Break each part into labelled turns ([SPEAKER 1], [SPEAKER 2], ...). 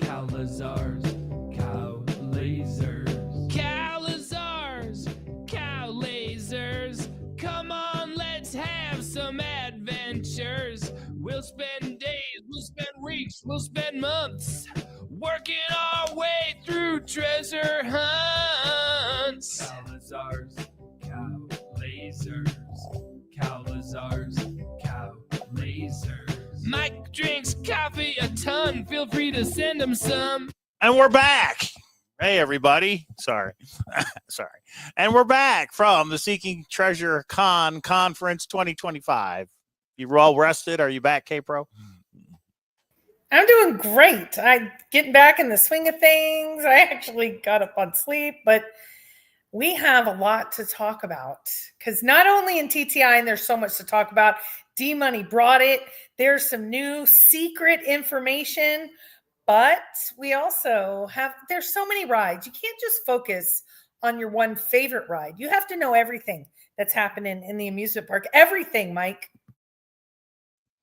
[SPEAKER 1] Cowlazars, Cowlazars, come on, let's have some adventures. We'll spend days, we'll spend weeks, we'll spend months working our way through treasure hunts. Cowlazars, Cowlazars. Mike drinks coffee a ton. Feel free to send him some.
[SPEAKER 2] And we're back. Hey, everybody. Sorry. And we're back from the Seeking Treasure Con Conference 2025. You all rested? Are you back, K-Pro?
[SPEAKER 3] I'm doing great. I'm getting back in the swing of things. I actually got up on sleep, but we have a lot to talk about because not only in TTI, and there's so much to talk about, D-Money brought it. There's some new secret information. But we also have, there's so many rides. You can't just focus on your one favorite ride. You have to know everything that's happening in the amusement park. Everything, Mike.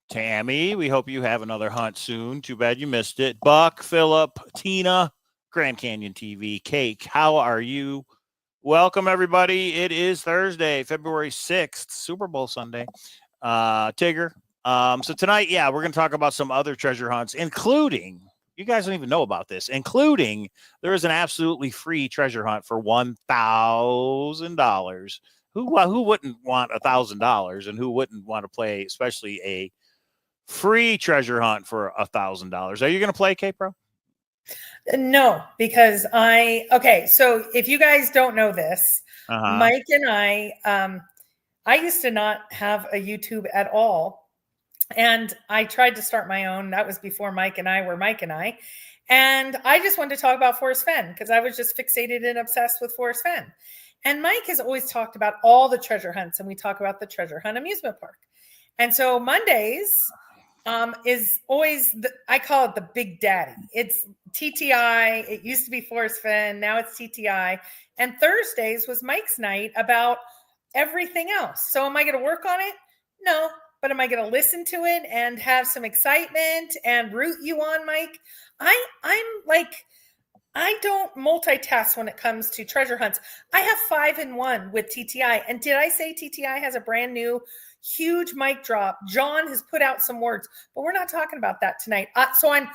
[SPEAKER 2] Tammy, we hope you have another hunt soon. Too bad you missed it. Buck, Phillip, Tina, Grand Canyon TV, Cake, how are you? Welcome, everybody. It is Thursday, February 6th, Super Bowl Sunday. Tigger. So tonight, we're going to talk about some other treasure hunts, including... You guys don't even know about this, including there is an absolutely free treasure hunt for $1,000. Who wouldn't want $1,000, and who wouldn't want to play, especially a free treasure hunt for $1,000? Are you going to play, K-Pro?
[SPEAKER 3] No, because so if you guys don't know this, Mike and I used to not have a YouTube at all. And I tried to start my own. That was before Mike and I were Mike and I. And I just wanted to talk about Forrest Fenn because I was just fixated and obsessed with Forrest Fenn. And Mike has always talked about all the treasure hunts, and we talk about the treasure hunt amusement park. And so Mondays is always, I call it the Big Daddy. It's TTI. It used to be Forrest Fenn. Now it's TTI. And Thursdays was Mike's night about everything else. So am I going to work on it? No. But am I going to listen to it and have some excitement and root you on, Mike? I'm like, I don't multitask when it comes to treasure hunts. I have 5-in-1 with TTI. And did I say TTI has a brand new huge mic drop? John has put out some words, but we're not talking about that tonight. So I'm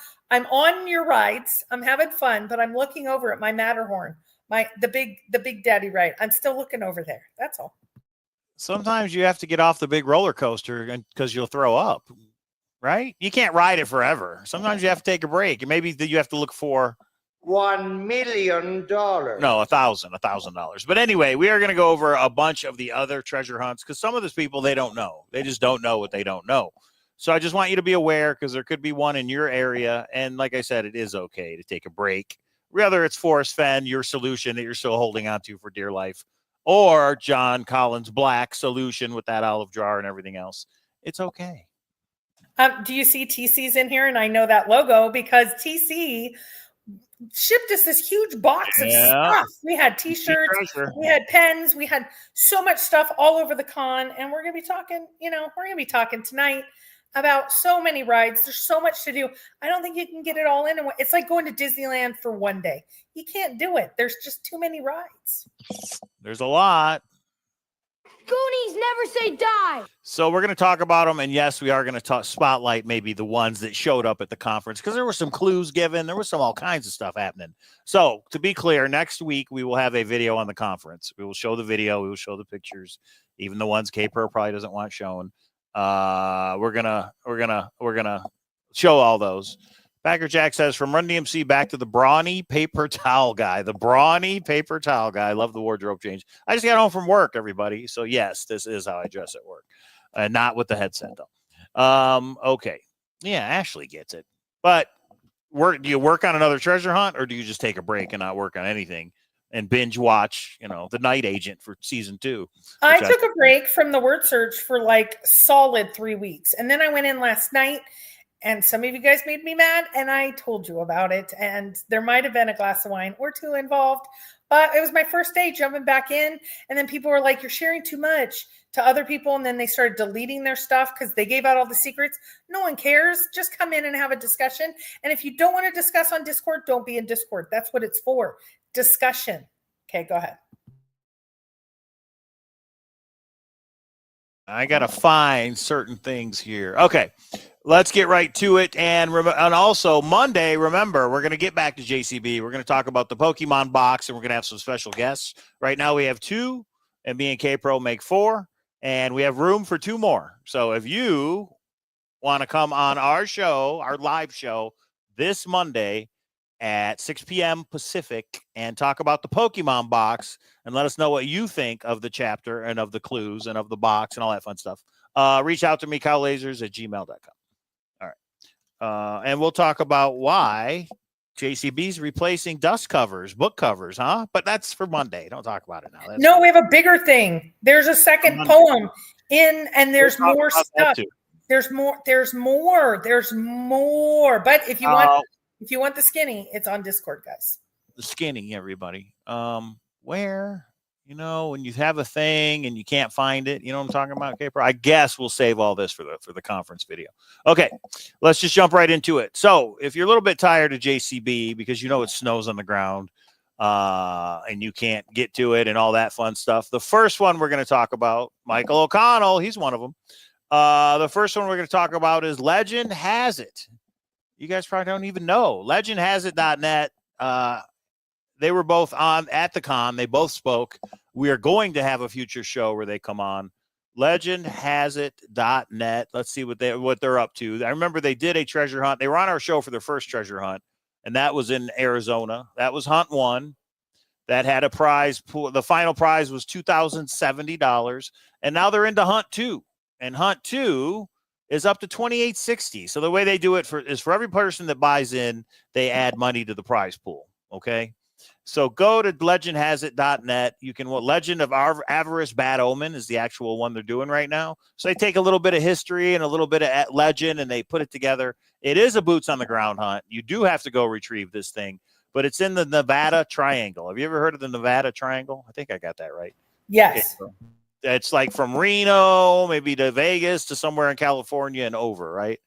[SPEAKER 3] on your rides. I'm having fun, but I'm looking over at my Matterhorn, the big daddy ride. I'm still looking over there. That's all.
[SPEAKER 2] Sometimes you have to get off the big roller coaster because you'll throw up, right? You can't ride it forever. Sometimes you have to take a break, and maybe you have to look for
[SPEAKER 4] $1 million.
[SPEAKER 2] No, $1,000. But anyway, we are going to go over a bunch of the other treasure hunts because some of those people, they don't know. They just don't know what they don't know. So I just want you to be aware because there could be one in your area. And like I said, it is okay to take a break. Whether it's Forrest Fenn, your solution that you're still holding on to for dear life, or John Collins Black solution with that olive jar and everything else. It's okay.
[SPEAKER 3] Do you see TC's in here? And I know that logo because TC shipped us this huge box of stuff. We had t-shirts, we had pens, we had so much stuff all over the con. And we're going to be talking, tonight about so many rides. There's so much to do. I don't think you can get it all in. It's like going to Disneyland for one day. You can't do it. There's just too many rides.
[SPEAKER 2] There's a lot.
[SPEAKER 5] Goonies never say die.
[SPEAKER 2] So we're going to talk about them. And yes, we are going to spotlight maybe the ones that showed up at the conference because there were some clues given. There was all kinds of stuff happening. So to be clear, next week we will have a video on the conference. We will show the video. We will show the pictures, even the ones K-Pro probably doesn't want shown. We're gonna show all those. Packer Jack says from Run DMC back to the brawny paper towel guy. The brawny paper towel guy. I love the wardrobe change. I just got home from work, everybody. So yes, this is how I dress at work. Not with the headset though. Okay. Yeah, Ashley gets it. But do you work on another treasure hunt or do you just take a break and not work on anything and binge watch, The Night Agent for season 2?
[SPEAKER 3] I took a break from the word search for like solid 3 weeks. And then I went in last night And some of you guys made me mad, and I told you about it. And there might have been a glass of wine or two involved, but it was my first day jumping back in. And then people were like, you're sharing too much to other people. And then they started deleting their stuff because they gave out all the secrets. No one cares. Just come in and have a discussion. And if you don't want to discuss on Discord, don't be in Discord. That's what it's for. Discussion. Okay, go ahead.
[SPEAKER 2] I got to find certain things here. Okay, let's get right to it. And also Monday, remember, we're going to get back to JCB. We're going to talk about the Pokemon box, and we're going to have some special guests. Right now we have 2, and me and K-Pro make 4, and we have room for 2 more. So if you want to come on our show, our live show this Monday at 6 p.m. Pacific and talk about the Pokemon box and let us know what you think of the chapter and of the clues and of the box and all that fun stuff. Reach out to me, cowlazars@gmail.com. All right. And we'll talk about why JCB's replacing dust covers, book covers, huh? But that's for Monday. Don't talk about it now.
[SPEAKER 3] No, we have a bigger thing. There's a second poem in, and there's more stuff. There's more. But if you want the skinny, it's on Discord, guys.
[SPEAKER 2] The skinny, everybody. Where, when you have a thing and you can't find it, you know what I'm talking about, Caper? I guess we'll save all this for the conference video. Okay, let's just jump right into it. So if you're a little bit tired of JCB because it snows on the ground and you can't get to it and all that fun stuff, the first one we're going to talk about, Michael O'Connell, he's one of them. The first one we're going to talk about is Legend Has It. You guys probably don't even know. LegendHasIt.net. They were both on at the con. They both spoke. We are going to have a future show where they come on. LegendHasIt.net. Let's see what they're up to. I remember they did a treasure hunt. They were on our show for their first treasure hunt, and that was in Arizona. That was Hunt 1. That had a prize pool. The final prize was $2,070, and now they're into Hunt 2. And Hunt 2 is up to $2,860. So the way they do it is for every person that buys in, they add money to the prize pool. Okay. So go to legendhasit.net. You can, Legend of Avarice Bad Omen is the actual one they're doing right now. So they take a little bit of history and a little bit of legend and they put it together. It is a boots on the ground hunt. You do have to go retrieve this thing, but it's in the Nevada Triangle. Have you ever heard of the Nevada Triangle? I think I got that right.
[SPEAKER 3] Yes.
[SPEAKER 2] It's like from Reno, maybe to Vegas, to somewhere in California and over, right?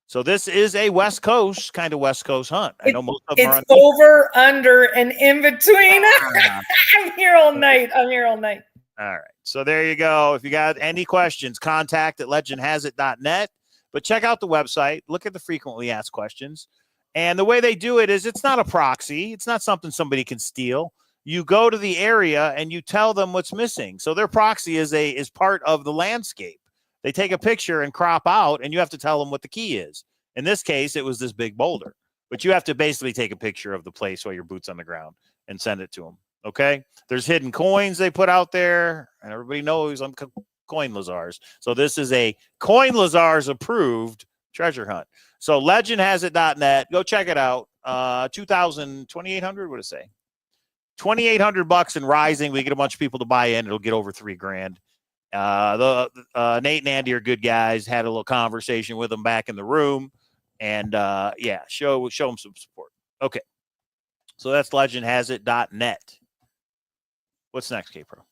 [SPEAKER 2] So this is a West Coast hunt. I know most of them are
[SPEAKER 3] over, under, and in between. I'm here all night. All right.
[SPEAKER 2] So there you go. If you got any questions, contact at legendhasit.net. But check out the website. Look at the frequently asked questions. And the way they do it is it's not a proxy. It's not something somebody can steal. You go to the area and you tell them what's missing. So their proxy is part of the landscape. They take a picture and crop out, and you have to tell them what the key is. In this case, it was this big boulder. But you have to basically take a picture of the place while your boots on the ground and send it to them. Okay? There's hidden coins they put out there, and everybody knows I'm Coinlazars. So this is a Coinlazars approved treasure hunt. So legendhasit.net. Go check it out. $2,800. What did it say? $2,800 and rising. We get a bunch of people to buy in. It'll get over $3,000. Nate and Andy are good guys. Had a little conversation with them back in the room, and show them some support. Okay, so that's legendhasit.net. What's next, K-Pro?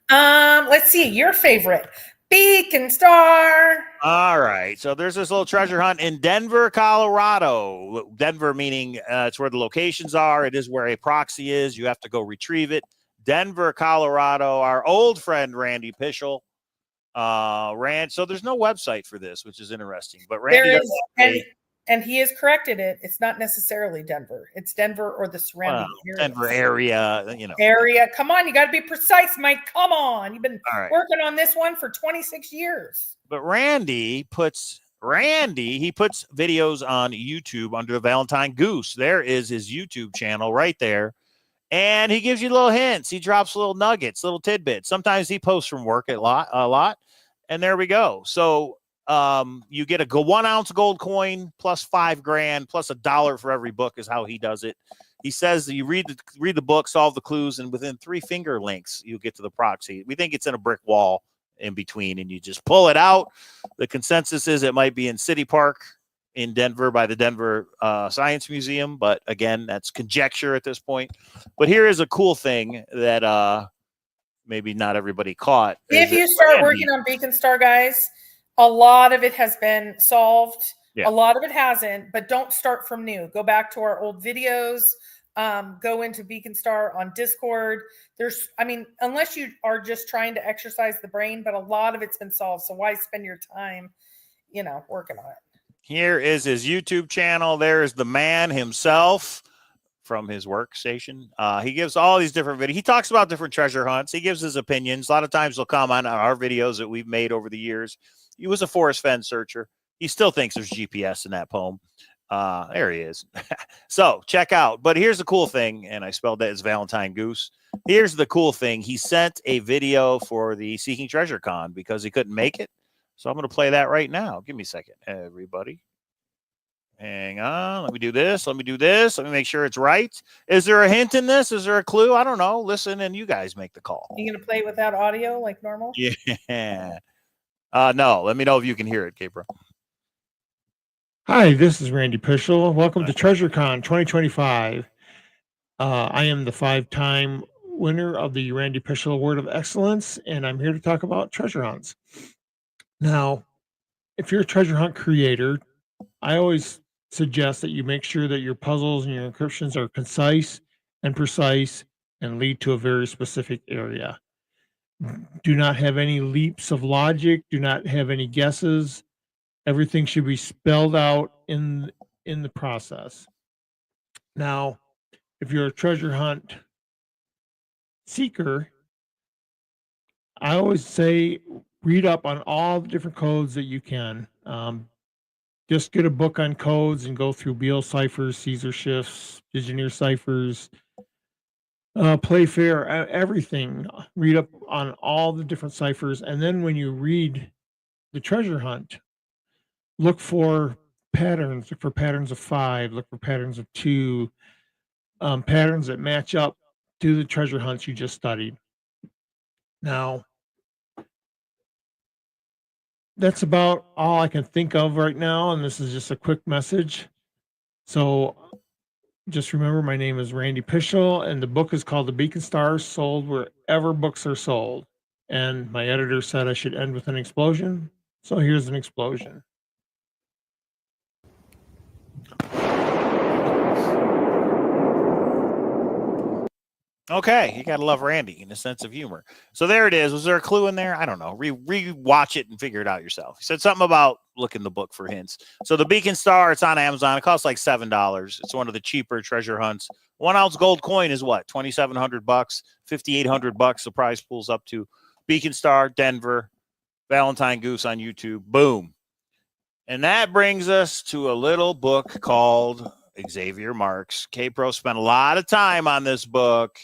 [SPEAKER 3] Let's see your favorite Beacon Star.
[SPEAKER 2] All right, so there's this little treasure hunt in Denver, Colorado. Denver meaning it's where the locations are. It is where a proxy is. You have to go retrieve it. Denver, Colorado. Our old friend Randy Pischel so there's no website for this, which is interesting. But Randy
[SPEAKER 3] and he has corrected it. It's not necessarily Denver. It's Denver or the surrounding area.
[SPEAKER 2] Denver area,
[SPEAKER 3] Area. Come on, you got to be precise, Mike. Come on. You've been working on this one for 26 years.
[SPEAKER 2] But Randy puts videos on YouTube under the Valentine Goose. There is his YouTube channel right there. And he gives you little hints. He drops little nuggets, little tidbits. Sometimes he posts from work a lot. And there we go. So you get a 1 ounce gold coin plus $5,000 plus $1 for every book is how he does it. He says that you read the book, solve the clues, and within 3 finger links, you get to the proxy. We think it's in a brick wall in between, and you just pull it out. The consensus is it might be in City Park in Denver by the Denver Science Museum. But again, that's conjecture at this point. But here is a cool thing that maybe not everybody caught.
[SPEAKER 3] If you start working on Beacon Star, guys, a lot of it has been solved.
[SPEAKER 2] Yeah.
[SPEAKER 3] A lot of it hasn't, but don't start from new. Go back to our old videos. Go into Beacon Star on Discord. Unless you are just trying to exercise the brain, but a lot of it's been solved. So why spend your time, working on it?
[SPEAKER 2] Here is his YouTube channel. There's the man himself from his workstation. He gives all these different videos. He talks about different treasure hunts. He gives his opinions. A lot of times he'll comment on our videos that we've made over the years. He was a forest fen searcher. He still thinks there's GPS in that poem. There he is. So check out. But here's the cool thing, and I spelled that as Valentine Goose. Here's the cool thing. He sent a video for the Seeking Treasure Con because he couldn't make it. So I'm going to play that right now. Give me a second, everybody. Hang on. Let me do this. Let me do this. Let me make sure it's right. Is there a hint in this? Is there a clue? I don't know. Listen, and you guys make the call.
[SPEAKER 3] You going to play it without audio like normal?
[SPEAKER 2] Yeah. No. Let me know if you can hear it, Gabriel.
[SPEAKER 6] Hi, this is Randy Pischel. Welcome to TreasureCon 2025. I am the 5-time winner of the Randy Pischel Award of Excellence, and I'm here to talk about treasure hunts. Now, if you're a treasure hunt creator, I always suggest that you make sure that your puzzles and your encryptions are concise and precise and lead to a very specific area. Do not have any leaps of logic. Do not have any guesses. Everything should be spelled out in the process. Now, if you're a treasure hunt seeker, I always say read up on all the different codes that you can. Just get a book on codes and go through Beale ciphers, Caesar shifts, Digeneer ciphers, Playfair, everything. Read up on all the different ciphers. And then when you read the treasure hunt, look for patterns. Look for patterns of 5. Look for patterns of 2. Patterns that match up to the treasure hunts you just studied. Now, that's about all I can think of right now, and this is just a quick message. So just remember, my name is Randy Pischel, and the book is called The Beacon Stars, sold wherever books are sold. And my editor said I should end with an explosion, so here's an explosion.
[SPEAKER 2] Okay, you gotta love Randy and a sense of humor. So there it is. Was there a clue in there? I don't know. Re-watch it and figure it out yourself. He said something about look in the book for hints. So the Beacon Star, it's on Amazon. It costs like $7. It's one of the cheaper treasure hunts. 1 ounce gold coin is what? $2,700, $5,800. The prize pools up to Beacon Star, Denver, Valentine Goose on YouTube. Boom. And that brings us to a little book called Xavier Marks. K-Pro spent a lot of time on this book.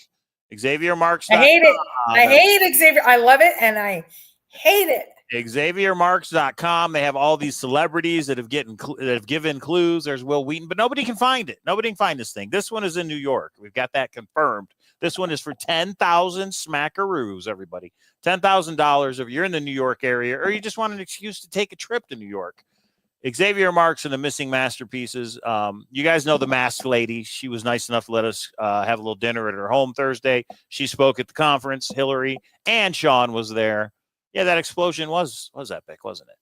[SPEAKER 2] Xavier Marks.
[SPEAKER 3] I hate it. I hate Xavier. I love it, and I hate it.
[SPEAKER 2] XavierMarks.com. They have all these celebrities that have given clues. There's Will Wheaton, but nobody can find it. Nobody can find this thing. This one is in New York. We've got that confirmed. This one is for 10,000 smackaroos, everybody. $10,000 if you're in the New York area or you just want an excuse to take a trip to New York. Xavier Marks and the Missing Masterpieces. You guys know the masked lady. She was nice enough to let us have a little dinner at her home Thursday. She spoke at the conference. Hillary and Sean was there. Yeah, that explosion was epic, wasn't it?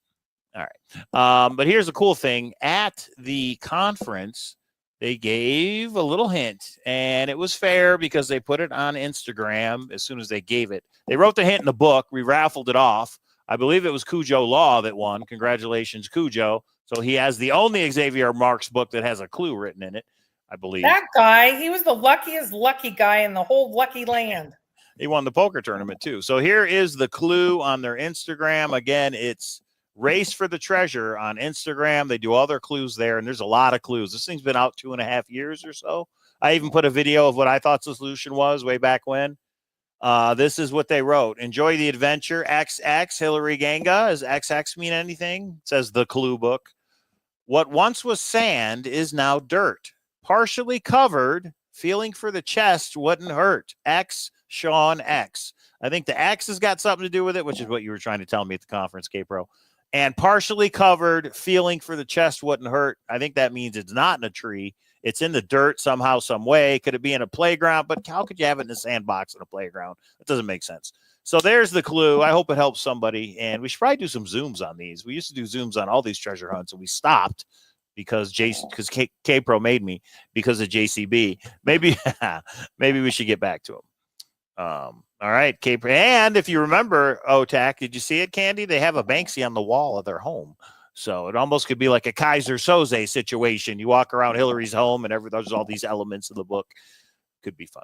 [SPEAKER 2] All right. But here's the cool thing. At the conference, they gave a little hint, and it was fair because they put it on Instagram as soon as they gave it. They wrote the hint in the book. We raffled it off. I believe it was Cujo Law that won. Congratulations, Cujo. So he has the only Xavier Marks book that has a clue written in it, I believe.
[SPEAKER 3] That guy, he was the luckiest lucky guy in the whole lucky land.
[SPEAKER 2] He won the poker tournament, too. So here is the clue on their Instagram. Again, it's Race for the Treasure on Instagram. They do all their clues there, and there's a lot of clues. This thing's been out 2.5 years or so. I even put a video of what I thought the solution was way back when. This is what they wrote. Enjoy the adventure. XX, Hillary Ganga. Does XX mean anything? It says the clue book. What once was sand is now dirt. Partially covered. Feeling for the chest wouldn't hurt. X, Sean X. I think the X has got something to do with it, which is what you were trying to tell me at the conference, K-Pro. and partially covered, feeling for the chest wouldn't hurt. I think that means it's not in a tree. It's in the dirt somehow, some way. Could it be in a playground? But how could you have it in a sandbox in a playground? That doesn't make sense. So there's the clue. I hope it helps somebody. And we should probably do some zooms on these. We used to do zooms on all these treasure hunts, and we stopped because K-Pro made me because of JCB. Maybe we should get back to him. All right, K-Pro. And if you remember, OTAC, did you see it, Candy? They have a Banksy on the wall of their home. So it almost could be like a Kaiser Soze situation. You walk around Hillary's home and there's all these elements of the book. Could be fun.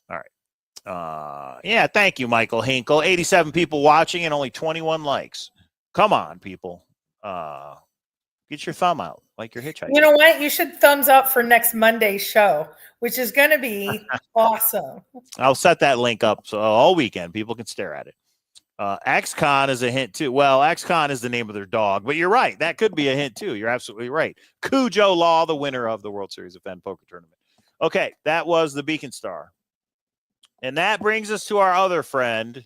[SPEAKER 2] All right. Yeah, thank you, Michael Hinkle. 87 people watching and only 21 likes. Come on, people. Get your thumb out like you're hitchhiking.
[SPEAKER 3] You know what? You should thumbs up for next Monday's show, which is going to be awesome.
[SPEAKER 2] I'll set that link up so all weekend people can stare at it. XCon is a hint too. Well, XCon is the name of their dog, but you're right. That could be a hint too. You're absolutely right. Cujo Law, the winner of the World Series of Fen Poker Tournament. Okay, that was the Beacon Star. And that brings us to our other friend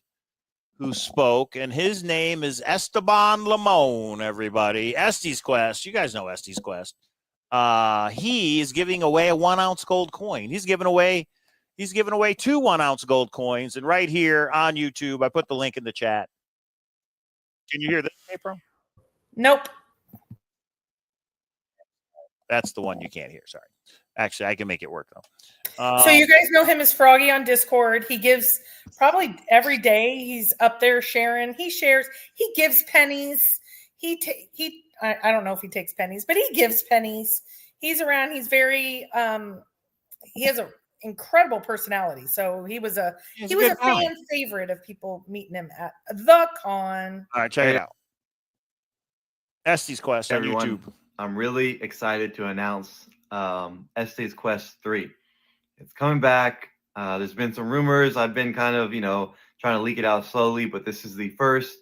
[SPEAKER 2] who spoke, and his name is Esteban Limon, everybody. Este's Quest. You guys know Este's Quest. He is giving away a 1 ounce gold coin. He's giving away 2 1 ounce gold coins. And right here on YouTube, I put the link in the chat. Can you hear this, April?
[SPEAKER 3] Nope.
[SPEAKER 2] That's the one you can't hear. Sorry. Actually, I can make it work though.
[SPEAKER 3] So you guys know him as Froggy on Discord. He gives probably every day. He's up there sharing. He shares. He gives pennies. I don't know if he takes pennies, but he gives pennies. He's around. He's very. He has an incredible personality. So he was a fan favorite of people meeting him at the con.
[SPEAKER 2] All right, check it out. Este's Quest on YouTube.
[SPEAKER 7] I'm really excited to announce Este's Quest 3. It's coming back. There's been some rumors. I've been kind of, trying to leak it out slowly, but this is the first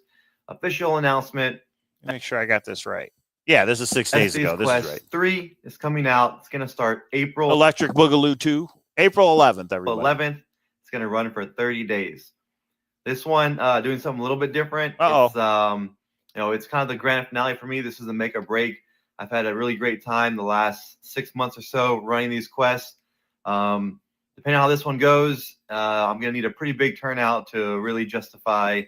[SPEAKER 7] official announcement.
[SPEAKER 2] Make sure I got this right. Yeah, this is 6 days ago. This
[SPEAKER 7] Quest
[SPEAKER 2] is right.
[SPEAKER 7] 3 is coming out. It's going to start April.
[SPEAKER 2] Electric Boogaloo 2. April 11th, everybody.
[SPEAKER 7] 11th. It's going to run for 30 days. This one, doing something a little bit different.
[SPEAKER 2] Uh-oh.
[SPEAKER 7] It's kind of the grand finale for me. This is a make or break. I've had a really great time the last 6 months or so running these quests. Depending on how this one goes, I'm going to need a pretty big turnout to really justify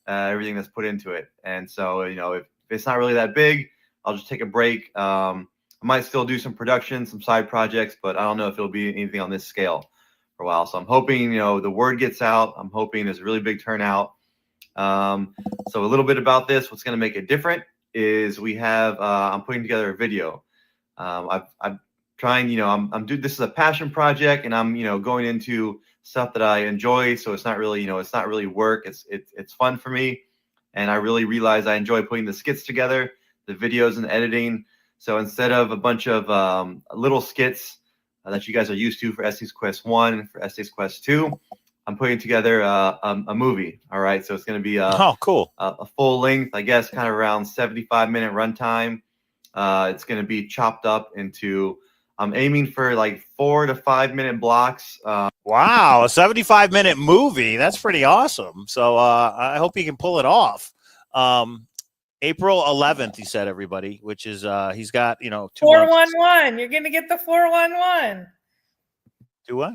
[SPEAKER 7] everything that's put into it. And so, if it's not really that big, I'll just take a break. I might still do some production, some side projects, but I don't know if it'll be anything on this scale for a while. So I'm hoping, the word gets out. I'm hoping there's a really big turnout. So a little bit about this, what's going to make it different is we have, I'm putting together a video. I'm trying, I'm doing, this is a passion project, and I'm, going into stuff that I enjoy. So it's not really, it's not really work. It's fun for me. And I really realize I enjoy putting the skits together, the videos and the editing. So instead of a bunch of little skits that you guys are used to for Este's Quest 1, for Este's Quest 2, I'm putting together a movie. All right. So it's going to be
[SPEAKER 2] cool.
[SPEAKER 7] A full length, I guess, kind of around 75-minute runtime. It's going to be chopped up into, I'm aiming for like 4 to 5 minute blocks.
[SPEAKER 2] Wow, a 75-minute movie. That's pretty awesome. So I hope you can pull it off. April 11th, he said, everybody, which is he's got, 2
[SPEAKER 3] 411. You're going to get the 411.
[SPEAKER 2] Do what?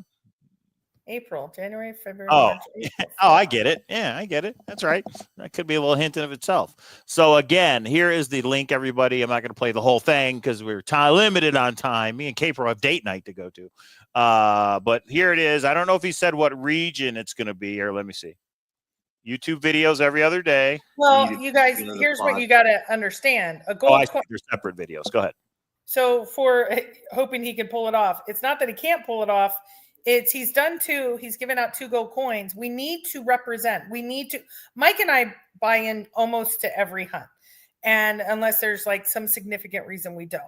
[SPEAKER 3] April, January, February.
[SPEAKER 2] Oh,
[SPEAKER 3] March, April.
[SPEAKER 2] I get it. Yeah, I get it. That's right. That could be a little hint of itself. So again, here is the link, everybody. I'm not going to play the whole thing because we're limited on time. Me and K-Pro have date night to go to. But here it is. I don't know if he said what region it's going to be, or let me see. YouTube videos every other day.
[SPEAKER 3] Well, you guys, here's what you got to understand. A gold
[SPEAKER 2] I see. They're separate videos. Go ahead.
[SPEAKER 3] So for hoping he can pull it off, it's not that he can't pull it off. He's done 2. He's given out 2 gold coins. We need to represent. Mike and I buy in almost to every hunt. And unless there's like some significant reason we don't.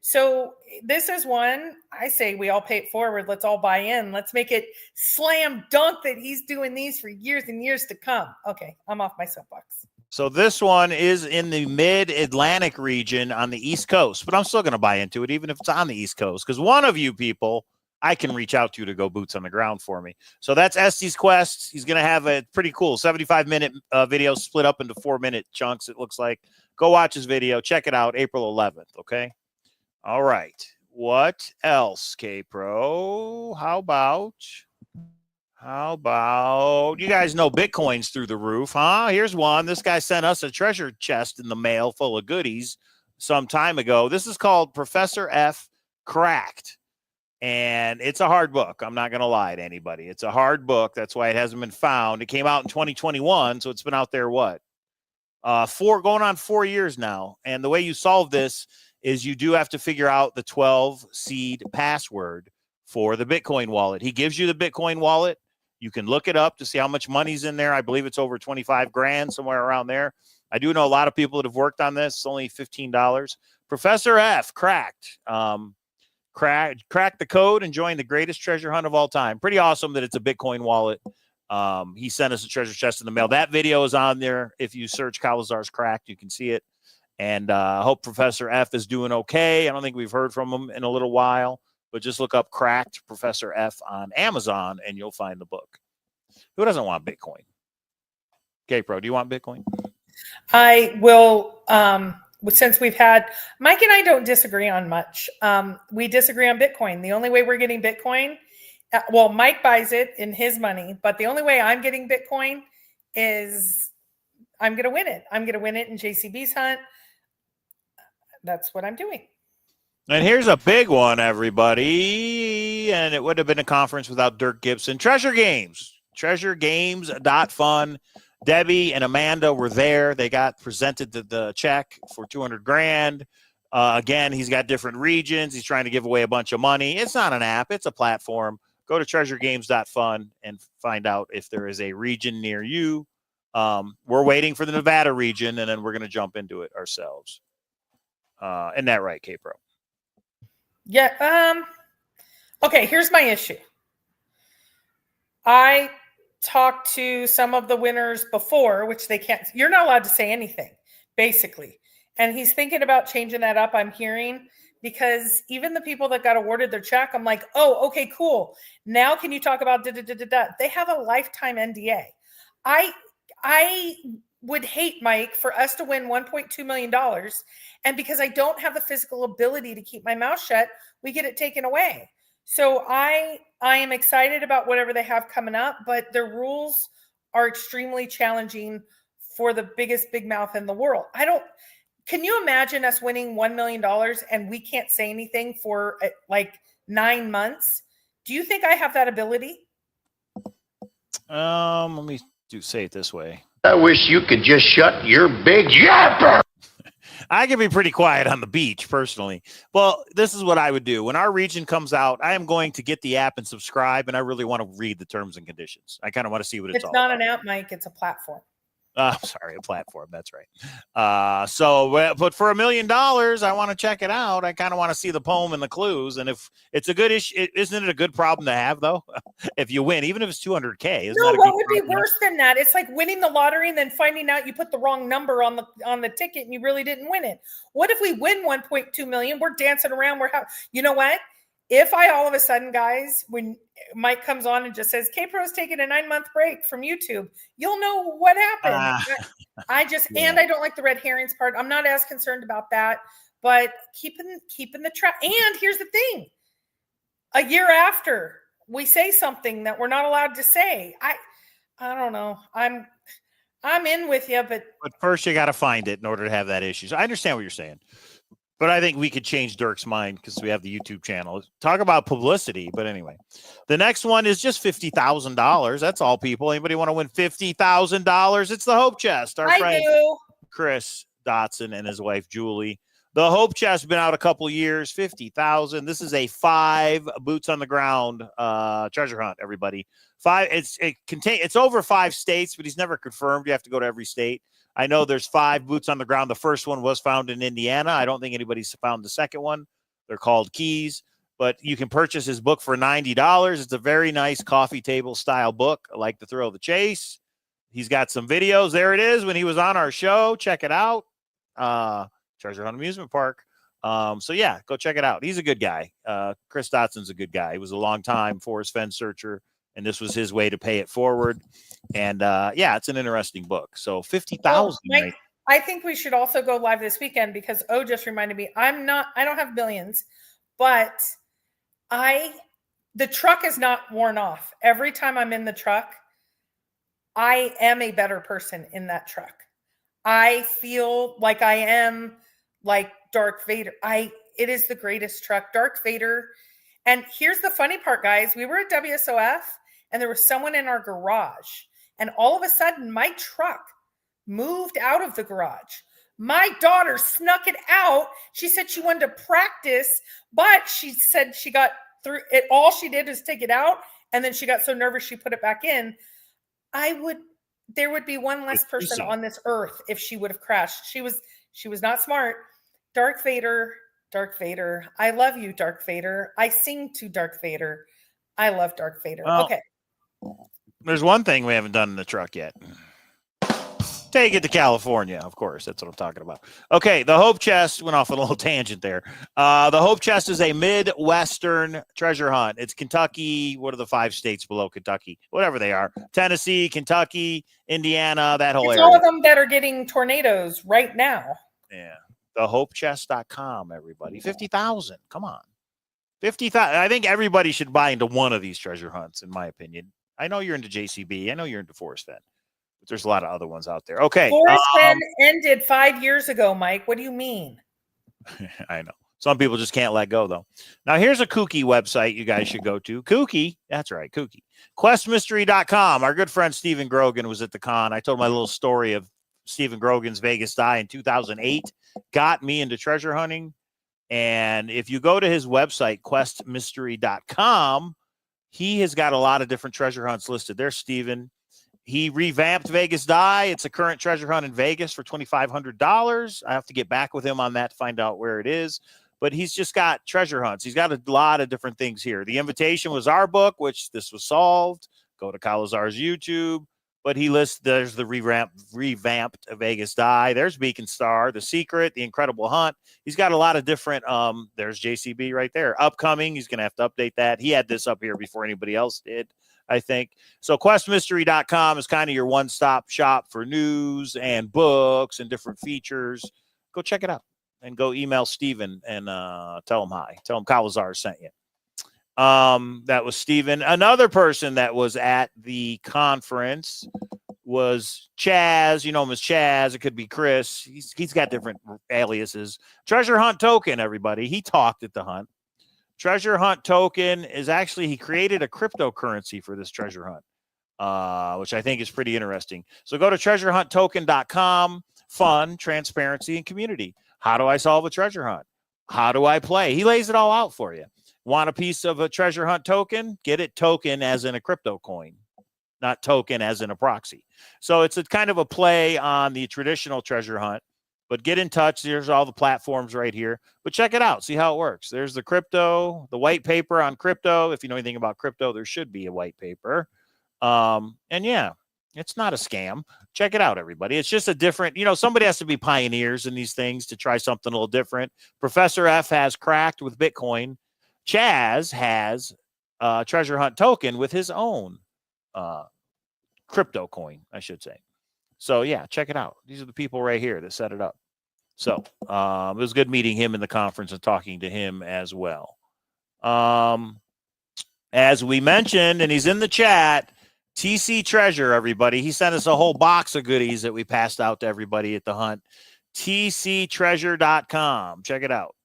[SPEAKER 3] So this is one, I say we all pay it forward. Let's all buy in. Let's make it slam dunk that he's doing these for years and years to come. Okay, I'm off my soapbox.
[SPEAKER 2] So this one is in the mid-Atlantic region on the East Coast, but I'm still going to buy into it, even if it's on the East Coast, because one of you people I can reach out to go boots on the ground for me. So that's Este's Quest. He's going to have a pretty cool 75-minute video split up into 4-minute chunks, it looks like. Go watch his video. Check it out, April 11th. Okay. All right. What else, K-Pro? How about you guys know Bitcoin's through the roof, huh? Here's one. This guy sent us a treasure chest in the mail full of goodies some time ago. This is called Professor F Cracked. And it's a hard book. I'm not going to lie to anybody. It's a hard book. That's why it hasn't been found. It came out in 2021, so it's been out there, going on 4 years now. And the way you solve this is you do have to figure out the 12 seed password for the Bitcoin wallet. He gives you the Bitcoin wallet. You can look it up to see how much money's in there. I believe it's over 25 grand, somewhere around there. I do know a lot of people that have worked on this. It's only $15. Professor F Cracked. Crack the code and join the greatest treasure hunt of all time. Pretty awesome that it's a Bitcoin wallet. He sent us a treasure chest in the mail. That video is on there. If you search Cowlazars Cracked, you can see it. And I hope Professor F is doing okay. I don't think we've heard from him in a little while, but just look up Cracked Professor F on Amazon and you'll find the book. Who doesn't want Bitcoin? K-Pro, do you want Bitcoin?
[SPEAKER 3] I will. Since we've had, Mike and I don't disagree on much. We disagree on Bitcoin. The only way we're getting Bitcoin, well, Mike buys it in his money, but the only way I'm getting Bitcoin is I'm going to win it. I'm going to win it in JCB's hunt. That's what I'm doing.
[SPEAKER 2] And here's a big one, everybody. And it would have been a conference without Dirk Gibson. Treasure Games. TreasureGames.fun. Debbie and Amanda were there. They got presented the check for 200 grand. Again, he's got different regions. He's trying to give away a bunch of money. It's not an app. It's a platform. Go to treasuregames.fun and find out if there is a region near you. We're waiting for the Nevada region, and then we're going to jump into it ourselves. Isn't that right, K-Pro?
[SPEAKER 3] Yeah. Okay, here's my issue. I talked to some of the winners before, which they can't, you're not allowed to say anything, basically. And he's thinking about changing that up, I'm hearing, because even the people that got awarded their check, I'm like, oh, okay, cool. Now can you talk about da-da-da-da-da? They have a lifetime NDA. I would hate, Mike, for us to win $1.2 million. And because I don't have the physical ability to keep my mouth shut, we get it taken away. So I am excited about whatever they have coming up, but their rules are extremely challenging for the biggest big mouth in the world. Can you imagine us winning $1 million and we can't say anything for like 9 months? Do you think I have that ability?
[SPEAKER 2] Let me say it this way.
[SPEAKER 8] I wish you could just shut your big yapper.
[SPEAKER 2] I can be pretty quiet on the beach personally. Well, this is what I would do. When our region comes out, I am going to get the app and subscribe, and I really want to read the terms and conditions. I kind of want to see what it's all about.
[SPEAKER 3] It's not an app, Mike. It's a platform.
[SPEAKER 2] Sorry, a platform. That's right. But for $1 million, I want to check it out. I kind of want to see the poem and the clues. And if it's a good issue, isn't it a good problem to have though? If you win, even if it's 200K, isn't that a
[SPEAKER 3] what would be worse than that? It's like winning the lottery and then finding out you put the wrong number on the ticket and you really didn't win it. What if we win 1.2 million? We're dancing around. You know what? If I all of a sudden, guys, when Mike comes on and just says, K-Pro's taking a 9-month break from YouTube, you'll know what happened. And I don't like the red herrings part. I'm not as concerned about that, but keeping the track. And here's the thing. A year after we say something that we're not allowed to say, I don't know. I'm in with you, but
[SPEAKER 2] first you got to find it in order to have that issue. So I understand what you're saying. But I think we could change Dirk's mind because we have the YouTube channel. Talk about publicity. But anyway, the next one is just $50,000. That's all, people. Anybody want to win $50,000? It's the Hope Chest. Our friend Chris Dotson and his wife Julie. The Hope Chest has been out a couple years. $50,000. This is a 5 boots on the ground treasure hunt. Everybody, 5. It's over 5 states, but he's never confirmed. You have to go to every state. I know there's 5 boots on the ground. The first one was found in Indiana. I don't think anybody's found the second one. They're called Keys, but you can purchase his book for $90. It's a very nice coffee table style book. I like the thrill of the chase. He's got some videos. There it is when he was on our show. Check it out. Treasure Hunt Amusement Park. So yeah, go check it out. He's a good guy. Chris Dotson's a good guy. He was a long time forest fence searcher, and this was his way to pay it forward. And yeah, it's an interesting book. So $50,000.
[SPEAKER 3] I think we should also go live this weekend because just reminded me I don't have millions, but the truck is not worn off. Every time I'm in the truck, I am a better person in that truck. I feel like I am like Darth Vader. It is the greatest truck, Darth Vader. And here's the funny part, guys. We were at WSOF and there was someone in our garage. And all of a sudden, my truck moved out of the garage. My daughter snuck it out. She said she wanted to practice, but she said she got through it. All she did is take it out. And then she got so nervous, she put it back in. There would be one less person on this earth if she would have crashed. She was not smart. Darth Vader. I love you, Darth Vader. I sing to Darth Vader. I love Darth Vader.
[SPEAKER 2] Well,
[SPEAKER 3] okay.
[SPEAKER 2] There's one thing we haven't done in the truck yet. Take it to California, of course. That's what I'm talking about. Okay, the Hope Chest went off on a little tangent there. The Hope Chest is a Midwestern treasure hunt. It's Kentucky. What are the 5 states below Kentucky? Whatever they are. Tennessee, Kentucky, Indiana, that whole area.
[SPEAKER 3] All of them that are getting tornadoes right now.
[SPEAKER 2] Yeah. TheHopeChest.com, everybody. 50,000. Come on. 50,000. I think everybody should buy into one of these treasure hunts, in my opinion. I know you're into JCB. I know you're into Forest Fen. But there's a lot of other ones out there. Okay.
[SPEAKER 3] Forest Fen ended 5 years ago, Mike. What do you mean?
[SPEAKER 2] I know. Some people just can't let go, though. Now, here's a kooky website you guys should go to. Kooky. That's right. Kooky. QuestMystery.com. Our good friend Stephen Grogan was at the con. I told my little story of Stephen Grogan's Vegas die in 2008. Got me into treasure hunting. And if you go to his website, QuestMystery.com, he has got a lot of different treasure hunts listed. There's Stephen. He revamped Vegas Die. It's a current treasure hunt in Vegas for $2,500. I have to get back with him on that to find out where it is. But he's just got treasure hunts. He's got a lot of different things here. The Invitation was our book, which this was solved. Go to Cowlazars YouTube. But he lists, there's the revamped Vegas Die. There's Beacon Star, The Secret, The Incredible Hunt. He's got a lot of different, there's JCB right there. Upcoming, he's going to have to update that. He had this up here before anybody else did, I think. So questmystery.com is kind of your one-stop shop for news and books and different features. Go check it out and go email Steven and tell him hi. Tell him Cowlazars sent you. That was Steven. Another person that was at the conference was Chaz. You know him as Chaz. It could be Chris. He's got different aliases. Treasure Hunt Token, everybody. He talked at the hunt. Treasure Hunt Token is actually, he created a cryptocurrency for this treasure hunt, which I think is pretty interesting. So go to treasurehunttoken.com. Fun, transparency, and community. How do I solve a treasure hunt? How do I play? He lays it all out for you. Want a piece of a treasure hunt token? Get it token as in a crypto coin, not token as in a proxy. So it's a kind of a play on the traditional treasure hunt, but get in touch. There's all the platforms right here, but check it out. See how it works. There's the crypto, the white paper on crypto. If you know anything about crypto, there should be a white paper. And yeah, it's not a scam. Check it out, everybody. It's just a different, somebody has to be pioneers in these things to try something a little different. Professor F has cracked with Bitcoin. Chaz has a treasure hunt token with his own crypto coin, I should say. So, yeah, check it out. These are the people right here that set it up. So it was good meeting him in the conference and talking to him as well. As we mentioned, and he's in the chat, TC Treasure, everybody. He sent us a whole box of goodies that we passed out to everybody at the hunt. TCTreasure.com. Check it out.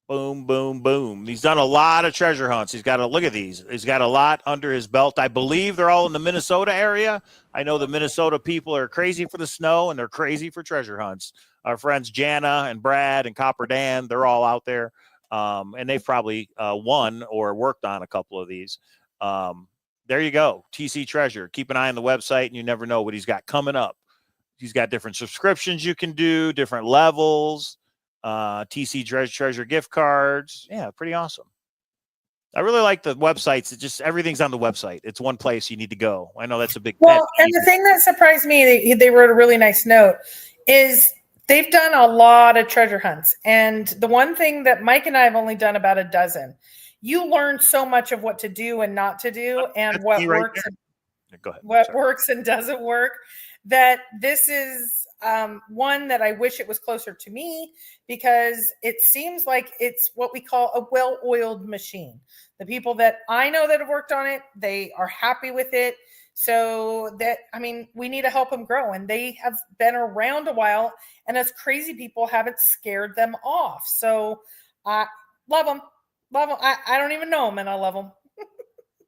[SPEAKER 2] Boom, boom, boom. He's done a lot of treasure hunts. He's got look at these. He's got a lot under his belt. I believe they're all in the Minnesota area. I know the Minnesota people are crazy for the snow and they're crazy for treasure hunts. Our friends Jana and Brad and Copper Dan, they're all out there. And they've probably won or worked on a couple of these. There you go. TC Treasure. Keep an eye on the website and you never know what he's got coming up. He's got different subscriptions you can do, different levels. TC Treasure gift cards. Yeah, pretty awesome. I really like the websites. It just everything's on the website. It's one place you need to go. I know that's a big
[SPEAKER 3] well, and the thing that surprised me, they wrote a really nice note, is they've done a lot of treasure hunts. And the one thing that Mike and I have only done about a dozen. You learn so much of what to do and not to do, and what works. What works and doesn't work. That this is, one that I wish it was closer to me, because it seems like it's what we call a well-oiled machine. The people that I know that have worked on it, they are happy with it. So that, I mean, we need to help them grow, and they have been around a while, and us crazy people haven't scared them off. So I love them. I don't even know them, and I love them.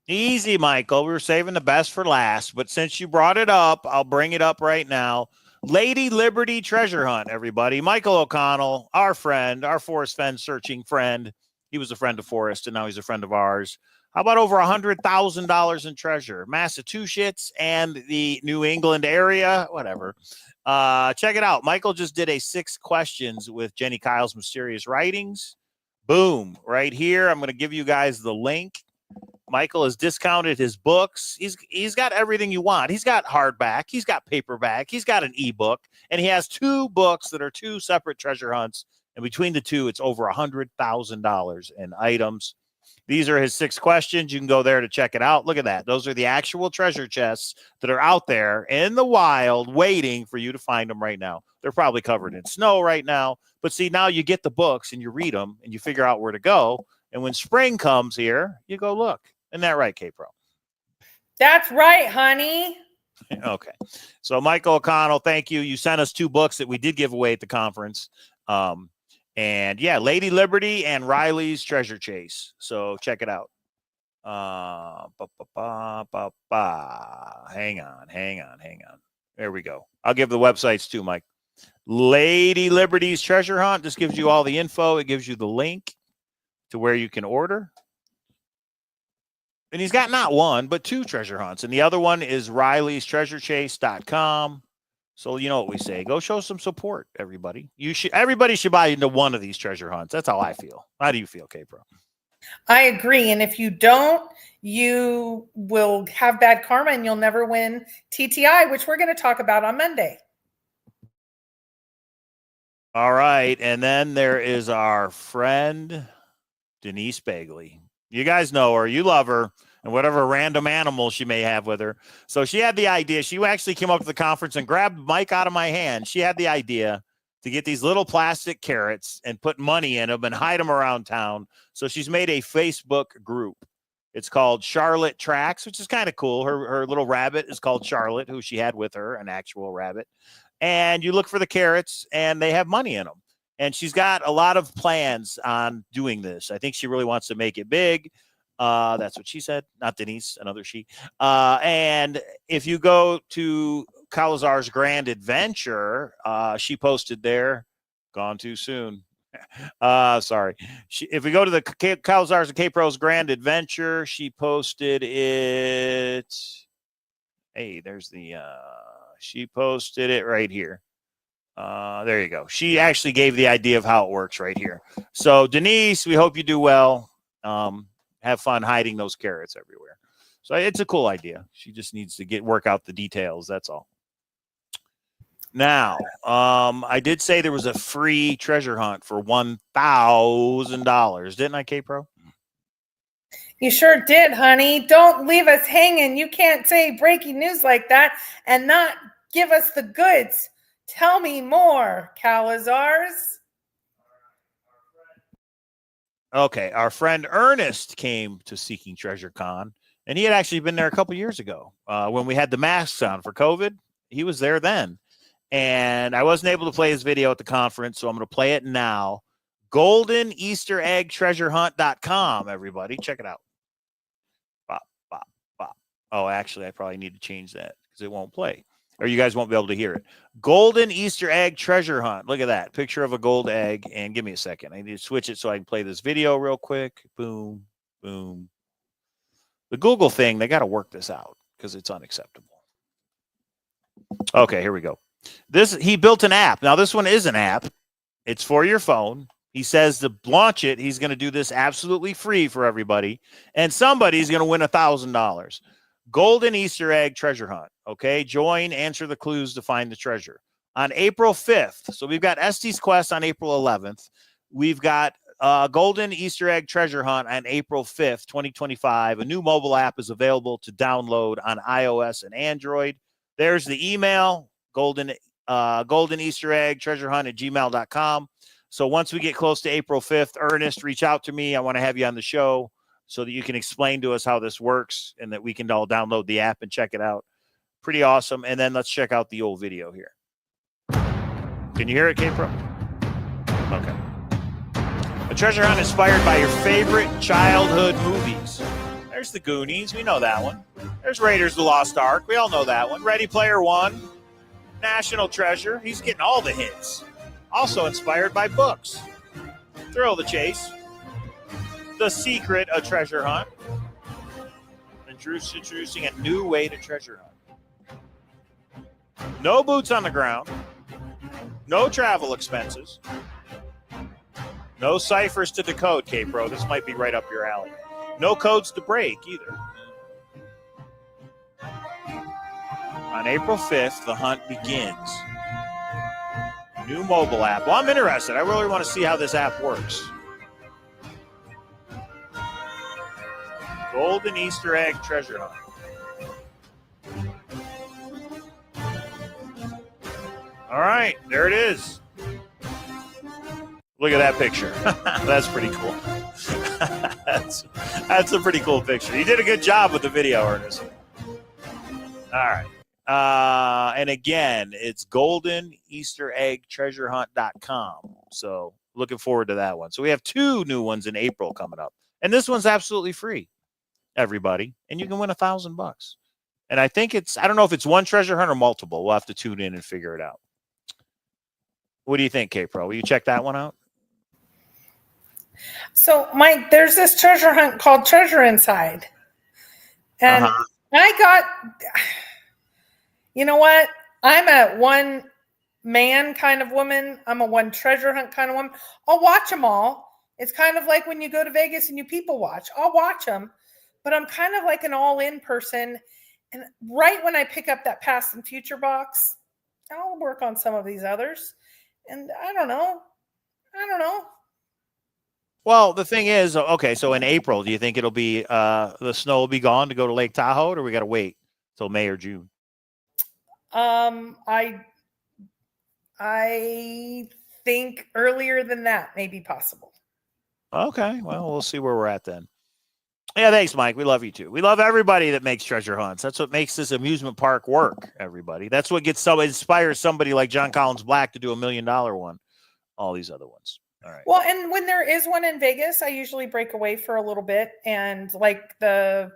[SPEAKER 2] Easy, Michael. We were saving the best for last, but since you brought it up, I'll bring it up right now. Lady Liberty treasure hunt, everybody. Michael O'Connell, our friend, our Forest Fen searching friend. He was a friend of Forrest, and now he's a friend of ours. How about over $100,000 in treasure? Massachusetts and the New England area, whatever. Check it out. Michael just did a 6 questions with Jenny Kyle's Mysterious Writings. Boom, right here. I'm going to give you guys the link. Michael has discounted his books. He's got everything you want. He's got hardback. He's got paperback. He's got an ebook. And he has 2 books that are 2 separate treasure hunts. And between the 2, it's over $100,000 in items. These are his 6 questions. You can go there to check it out. Look at that. Those are the actual treasure chests that are out there in the wild waiting for you to find them right now. They're probably covered in snow right now. But see, now you get the books and you read them and you figure out where to go. And when spring comes here, you go look. Isn't that right, K-Pro?
[SPEAKER 3] That's right, honey.
[SPEAKER 2] Okay. So Michael O'Connell, thank you. You sent us 2 books that we did give away at the conference. And yeah, Lady Liberty and Riley's Treasure Chase. So check it out. Hang on. There we go. I'll give the websites too, Mike. Lady Liberty's Treasure Hunt. This gives you all the info. It gives you the link to where you can order. And he's got not 1, but 2 treasure hunts. And the other one is Riley'sTreasureChase.com. So you know what we say. Go show some support, everybody. Everybody should buy into one of these treasure hunts. That's how I feel. How do you feel, K-Pro?
[SPEAKER 3] I agree. And if you don't, you will have bad karma and you'll never win TTI, which we're going to talk about on Monday.
[SPEAKER 2] All right. And then there is our friend, Denise Bagley. You guys know her. You love her. And whatever random animal she may have with her. So she had the idea. She actually came up to the conference and grabbed Mike out of my hand. She had the idea to get these little plastic carrots and put money in them and hide them around town. So she's made a Facebook group. It's called Charlotte Tracks, which is kind of cool. Her little rabbit is called Charlotte, who she had with her, an actual rabbit. And you look for the carrots, and they have money in them. And she's got a lot of plans on doing this. I think she really wants to make it big. That's what she said, not Denise, another she. And if you go to Cowlazars Grand Adventure, she posted there, gone too soon. Sorry. If we go to the Cowlazars and K-Pro's Grand Adventure, she posted it. Hey, there's the, she posted it right here. There you go. She actually gave the idea of how it works right here. So Denise, we hope you do well. Have fun hiding those carrots everywhere. So it's a cool idea. She just needs to work out the details. That's all. Now, I did say there was a free treasure hunt for $1,000, didn't I, K-Pro?
[SPEAKER 3] You sure did, honey. Don't leave us hanging. You can't say breaking news like that and not give us the goods. Tell me more, Cowlazars.
[SPEAKER 2] Okay, our friend Ernest came to Seeking Treasure Con, and he had actually been there a couple years ago when we had the masks on for COVID. He was there then, and I wasn't able to play his video at the conference, so I'm going to play it now. GoldenEasterEggTreasureHunt.com, everybody. Check it out. Bop, bop, bop. Oh, actually, I probably need to change that because it won't play. Or you guys won't be able to hear it. Golden Easter Egg Treasure Hunt. Look at that. Picture of a gold egg. And give me a second. I need to switch it so I can play this video real quick. Boom, boom. The Google thing, they got to work this out because it's unacceptable. Okay, here we go. He built an app. Now, this one is an app. It's for your phone. He says to launch it, he's going to do this absolutely free for everybody. And somebody's going to win $1,000. Golden Easter Egg Treasure Hunt. Okay, join, answer the clues to find the treasure. On April 5th, so we've got Este's Quest on April 11th. We've got Golden Easter Egg Treasure Hunt on April 5th, 2025. A new mobile app is available to download on iOS and Android. There's the email, Golden golden Easter egg treasure hunt at gmail.com. So once we get close to April 5th, Ernest, reach out to me. I want to have you on the show so that you can explain to us how this works and that we can all download the app and check it out. Pretty awesome. And then let's check out the old video here. Can you hear it, K-Pro? Okay. A treasure hunt inspired by your favorite childhood movies. There's the Goonies. We know that one. There's Raiders of the Lost Ark. We all know that one. Ready Player One. National Treasure. He's getting all the hits. Also inspired by books. Thrill of the Chase. The Secret, a treasure hunt. Introducing a new way to treasure hunt. No boots on the ground. No travel expenses. No ciphers to decode, K-Pro. This might be right up your alley. No codes to break either. On April 5th, the hunt begins. New mobile app. Well, I'm interested. I really want to see how this app works. Golden Easter egg treasure hunt. All right, there it is. Look at that picture. That's pretty cool. That's a pretty cool picture. You did a good job with the video, Ernest. All right. And again, it's golden Easter egg treasure hunt.com. So looking forward to that one. So we have 2 new ones in April coming up. And this one's absolutely free, everybody. And you can win $1,000. And I think I don't know if it's one treasure hunt or multiple. We'll have to tune in and figure it out. What do you think, K-Pro? Will you check that one out?
[SPEAKER 3] So, Mike, there's this treasure hunt called Treasure Inside. And I got, you know what? I'm a one man kind of woman. I'm a one treasure hunt kind of woman. I'll watch them all. It's kind of like when you go to Vegas and you people watch. I'll watch them, but I'm kind of like an all-in person. And right when I pick up that past and future box, I'll work on some of these others. And I don't know.
[SPEAKER 2] Well, the thing is, okay, so in April, do you think it'll be the snow will be gone to go to Lake Tahoe, or we got to wait till May or June?
[SPEAKER 3] I think earlier than that may be possible.
[SPEAKER 2] Okay, well, we'll see where we're at then. Yeah, thanks, Mike. We love you too. We love everybody that makes treasure hunts. That's what makes this amusement park work, everybody. That's what inspires somebody like John Collins Black to do $1 million one, all these other ones. All right.
[SPEAKER 3] Well, and when there is one in Vegas, I usually break away for a little bit. And like the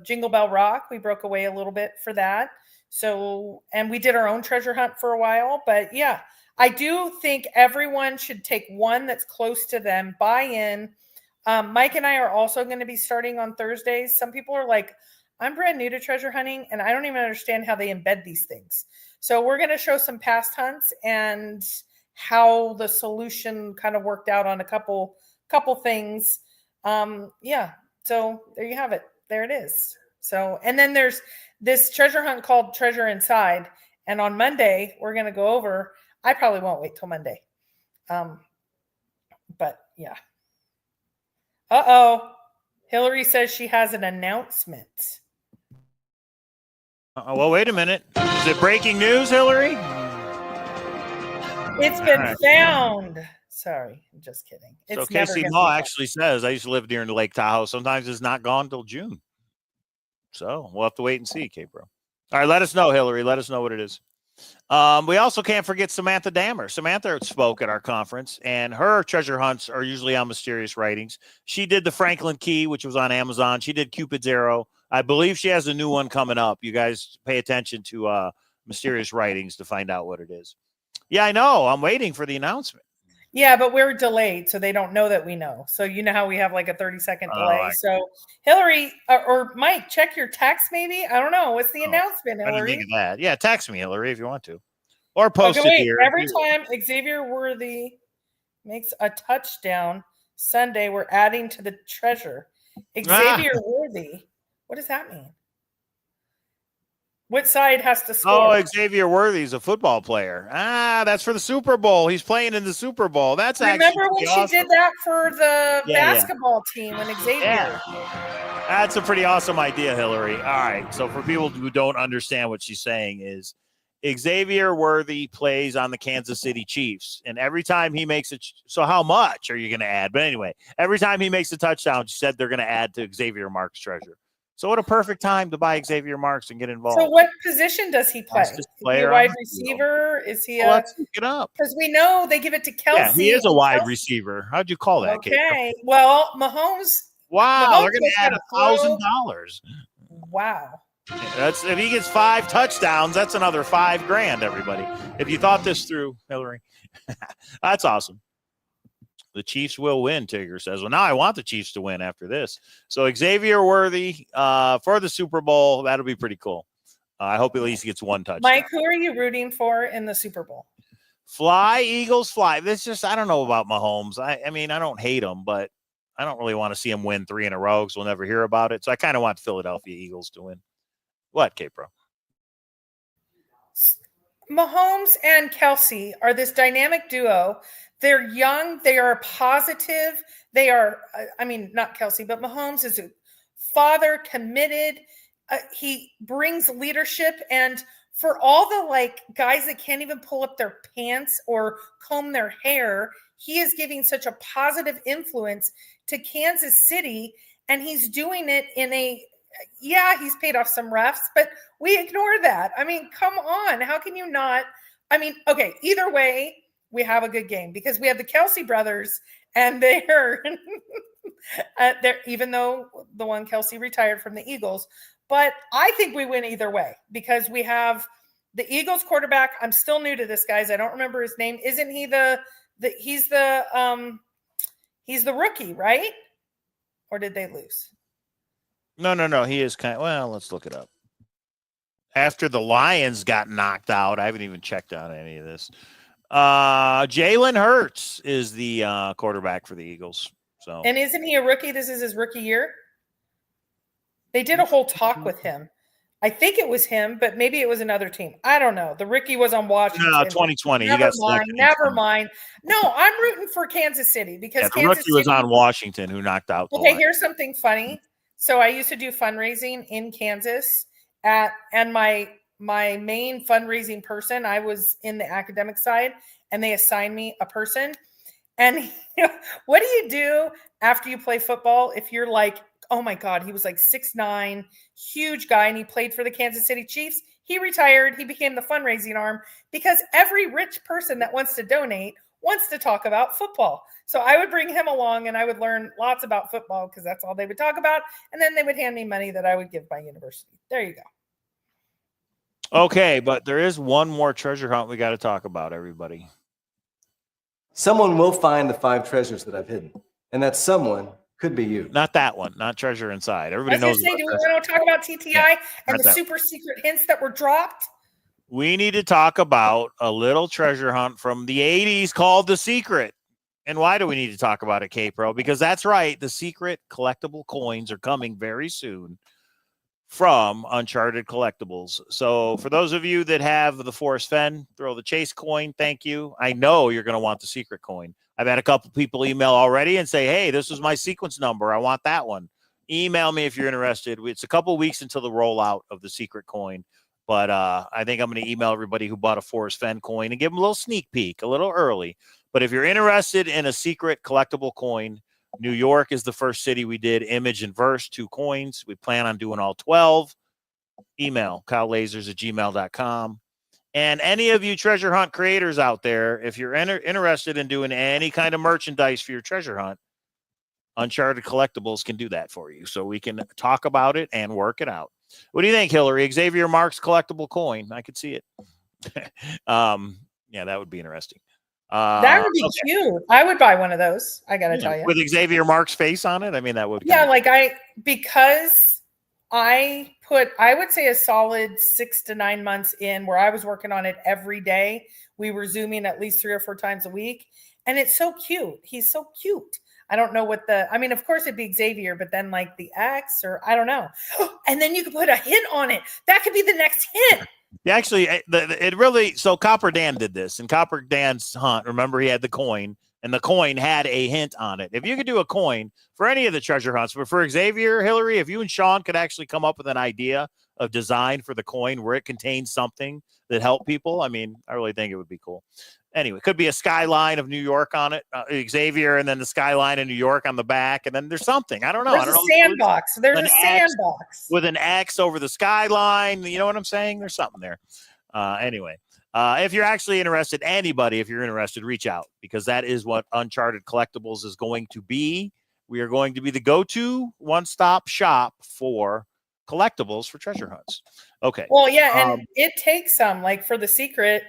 [SPEAKER 3] Jingle Bell Rock, we broke away a little bit for that. So, and we did our own treasure hunt for a while. But yeah, I do think everyone should take one that's close to them, buy in. Mike and I are also going to be starting on Thursdays. Some people are like, I'm brand new to treasure hunting, and I don't even understand how they embed these things. So we're going to show some past hunts and how the solution kind of worked out on a couple things. Yeah. So there you have it. There it is. So, and then there's this treasure hunt called Treasure Inside. And on Monday, we're going to go over, I probably won't wait till Monday. But yeah. Hillary says she has an announcement.
[SPEAKER 2] Well, wait a minute. Is it breaking news, Hillary?
[SPEAKER 3] It's been found. Sorry, I'm just kidding.
[SPEAKER 2] So Casey Mall actually says, I used to live near Lake Tahoe. Sometimes it's not gone till June. So we'll have to wait and see, K-Bro. All right, let us know, Hillary. Let us know what it is. We also can't forget Samantha Dammer. Samantha spoke at our conference, and her treasure hunts are usually on Mysterious Writings. She did the Franklin Key, which was on Amazon. She did Cupid's Arrow. I believe she has a new one coming up. You guys pay attention to Mysterious Writings to find out what it is. Yeah, I know. I'm waiting for the announcement.
[SPEAKER 3] Yeah, but we're delayed, so they don't know that we know. So you know how we have like a 30-second delay. So Hillary or Mike, check your text maybe. I don't know. What's the announcement, Hillary?
[SPEAKER 2] I didn't think of that. Yeah, text me, Hillary, if you want to. Or post it here.
[SPEAKER 3] Every time Xavier Worthy makes a touchdown Sunday, we're adding to the treasure. Xavier Worthy. What does that mean? What side has to score?
[SPEAKER 2] Oh, Xavier Worthy's a football player. That's for the Super Bowl. He's playing in the Super Bowl. That's
[SPEAKER 3] remember when she did that for the basketball team when Xavier.
[SPEAKER 2] Yeah. That's a pretty awesome idea, Hillary. All right. So for people who don't understand what she's saying is Xavier Worthy plays on the Kansas City Chiefs, and every time he makes it, so how much are you going to add? But anyway, every time he makes a touchdown, she said they're going to add to Xavier Marks' treasure. So what a perfect time to buy Xavier Marks and get involved.
[SPEAKER 3] So what position does he play? Is he a wide receiver? Is he
[SPEAKER 2] let's look it up.
[SPEAKER 3] Because we know they give it to Kelsey.
[SPEAKER 2] Yeah, he is a wide receiver. How'd you call that?
[SPEAKER 3] Okay.
[SPEAKER 2] Kate?
[SPEAKER 3] Well, Mahomes.
[SPEAKER 2] Wow, they're going to add $1,000.
[SPEAKER 3] Wow.
[SPEAKER 2] That's if he gets 5 touchdowns, that's another $5,000, everybody. If you thought this through, Hillary, that's awesome. The Chiefs will win, Tigger says. Well, now I want the Chiefs to win after this. So Xavier Worthy for the Super Bowl, that'll be pretty cool. I hope at least he gets 1 touchdown.
[SPEAKER 3] Mike, who are you rooting for in the Super Bowl?
[SPEAKER 2] Fly, Eagles, fly. This just, I don't know about Mahomes. I mean, I don't hate him, but I don't really want to see him win 3 in a row because we'll never hear about it. So I kind of want the Philadelphia Eagles to win. What, K-Pro?
[SPEAKER 3] Mahomes and Kelsey are this dynamic duo. They're young. They are positive. They are, I mean, not Kelsey, but Mahomes is a father, committed. He brings leadership. And for all the like guys that can't even pull up their pants or comb their hair, he is giving such a positive influence to Kansas City. And he's doing it in a, yeah, he's paid off some refs, but we ignore that. I mean, come on. How can you not? I mean, okay, either way, we have a good game because we have the Kelsey brothers and they're, even though the one Kelsey retired from the Eagles, but I think we win either way because we have the Eagles quarterback. I'm still new to this, guys. I don't remember his name. Isn't he he's the rookie, right? Or did they lose?
[SPEAKER 2] No. He is well, let's look it up. After the Lions got knocked out, I haven't even checked out any of this. Jalen Hurts is the quarterback for the Eagles. So,
[SPEAKER 3] and isn't he a rookie? This is his rookie year. They did a whole talk with him. I think it was him, but maybe it was another team. I don't know. The rookie was on Washington.
[SPEAKER 2] No, 2020.
[SPEAKER 3] Never mind. No, I'm rooting for Kansas City because
[SPEAKER 2] the rookie was on Washington who knocked out.
[SPEAKER 3] Okay, here's something funny. So I used to do fundraising in Kansas and my main fundraising person, I was in the academic side, and they assigned me a person. And what do you do after you play football if you're like, oh my God, he was like 6'9", huge guy, and he played for the Kansas City Chiefs. He retired. He became the fundraising arm because every rich person that wants to donate wants to talk about football. So I would bring him along and I would learn lots about football because that's all they would talk about. And then they would hand me money that I would give my university. There you go.
[SPEAKER 2] Okay, but there is one more treasure hunt we got to talk about, everybody.
[SPEAKER 9] Someone will find the 5 treasures that I've hidden. And that someone could be you.
[SPEAKER 2] Not that one, not Treasure Inside. Everybody knows.
[SPEAKER 3] Do we want to talk about TTI and the super secret hints that were dropped?
[SPEAKER 2] We need to talk about a little treasure hunt from the 80s called The Secret. And why do we need to talk about it, K-Pro? Because that's right. The secret collectible coins are coming very soon from Uncharted Collectibles. So for those of you that have the Forrest Fenn, throw the Chase coin. Thank you. I know you're going to want the secret coin. I've had a couple people email already and say, hey, this was my sequence number. I want that one. Email me if you're interested. It's a couple weeks until the rollout of the secret coin. But I think I'm going to email everybody who bought a Forrest Fenn coin and give them a little sneak peek, a little early. But if you're interested in a secret collectible coin, New York is the first city we did image and verse, 2 coins. We plan on doing all 12. Email cowlazars@gmail.com. And any of you treasure hunt creators out there, if you're interested in doing any kind of merchandise for your treasure hunt, Uncharted Collectibles can do that for you. So we can talk about it and work it out. What do you think, Hillary? Xavier Marks collectible coin. I could see it. Yeah, that would be interesting.
[SPEAKER 3] That would be cute. I would buy one of those. I got to tell you.
[SPEAKER 2] With Xavier Marks' face on it? I mean, that would.
[SPEAKER 3] Yeah, because I would say a solid 6 to 9 months in where I was working on it every day. We were Zooming at least 3 or 4 times a week. And it's so cute. He's so cute. I don't know of course it'd be Xavier, but then like the X or I don't know. And then you could put a hint on it. That could be the next hint.
[SPEAKER 2] Yeah, actually, it really, so Copper Dan did this. In Copper Dan's hunt, remember he had the coin and the coin had a hint on it. If you could do a coin for any of the treasure hunts, but for Xavier, Hillary, if you and Sean could actually come up with an idea of design for the coin where it contains something that helped people, I mean, I really think it would be cool. Anyway, could be a skyline of New York on it, Xavier, and then the skyline of New York on the back, and then there's something. I don't know.
[SPEAKER 3] There's a sandbox. There's a sandbox
[SPEAKER 2] with an X over the skyline. You know what I'm saying? There's something there. Anyway, if you're actually interested, anybody, if you're interested, reach out, because that is what Uncharted Collectibles is going to be. We are going to be the go-to one-stop shop for collectibles for treasure hunts. Okay.
[SPEAKER 3] Well, yeah, and it takes some, like for the secret,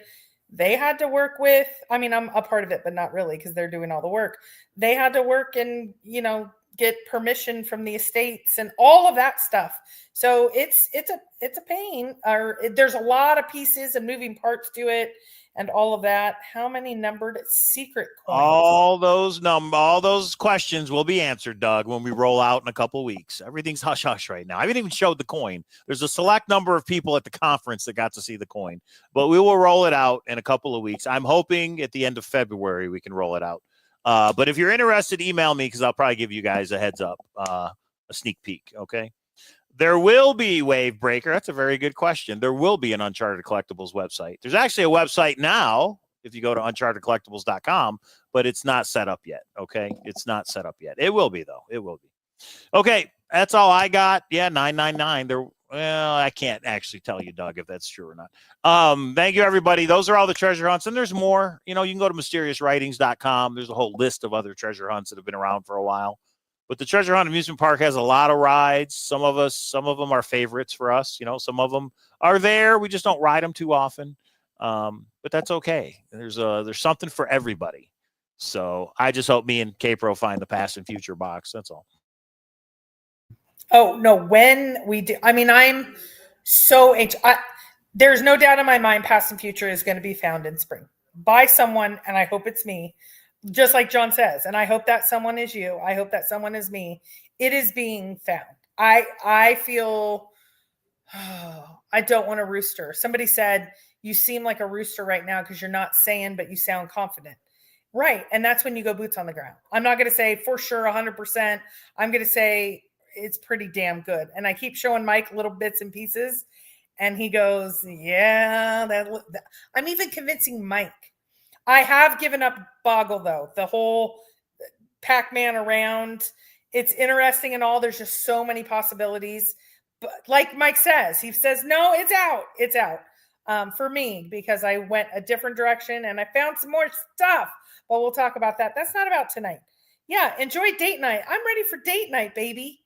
[SPEAKER 3] they had to work with, I mean, I'm a part of it, but not really, because they're doing all the work. They had to work and, get permission from the estates and all of that stuff. So it's a pain. There's a lot of pieces and moving parts to it and all of that. How many numbered secret coins? All
[SPEAKER 2] those questions will be answered, Doug, when we roll out in a couple of weeks. Everything's hush hush right now. I haven't even showed the coin. There's a select number of people at the conference that got to see the coin, but we will roll it out in a couple of weeks. I'm hoping at the end of February we can roll it out. But if you're interested, email me, because I'll probably give you guys a heads up, a sneak peek. Okay. There will be Wave Breaker. That's a very good question. There will be an Uncharted Collectibles website. There's actually a website now if you go to unchartedcollectibles.com, but it's not set up yet. Okay. It's not set up yet. It will be, though. It will be. Okay. That's all I got. Yeah. 999. Well, I can't actually tell you, Doug, if that's true or not. Thank you, everybody. Those are all the treasure hunts, and there's more. You can go to mysteriously.com. There's a whole list of other treasure hunts that have been around for a while. But the Treasure Hunt Amusement Park has a lot of rides. Some of them are favorites for us. Some of them are there. We just don't ride them too often. But that's okay. There's something for everybody. So I just hope me and K-Pro find the past and future box. That's all.
[SPEAKER 3] Oh, no, when we do, I mean, I'm so anxious. There's no doubt in my mind past and future is going to be found in spring by someone, and I hope it's me, just like John says, and I hope that someone is you. I hope that someone is me. It is being found. I feel, I don't want a rooster. Somebody said, you seem like a rooster right now because you're not saying, but you sound confident. Right, and that's when you go boots on the ground. I'm not going to say for sure 100%. I'm going to say it's pretty damn good. And I keep showing Mike little bits and pieces, and he goes, yeah, I'm even convincing Mike. I have given up Boggle, though. The whole Pac-Man around, it's interesting and all. There's just so many possibilities. But like Mike says, he says, no, it's out. It's out for me, because I went a different direction and I found some more stuff. But we'll talk about that. That's not about tonight. Yeah, enjoy date night. I'm ready for date night, baby.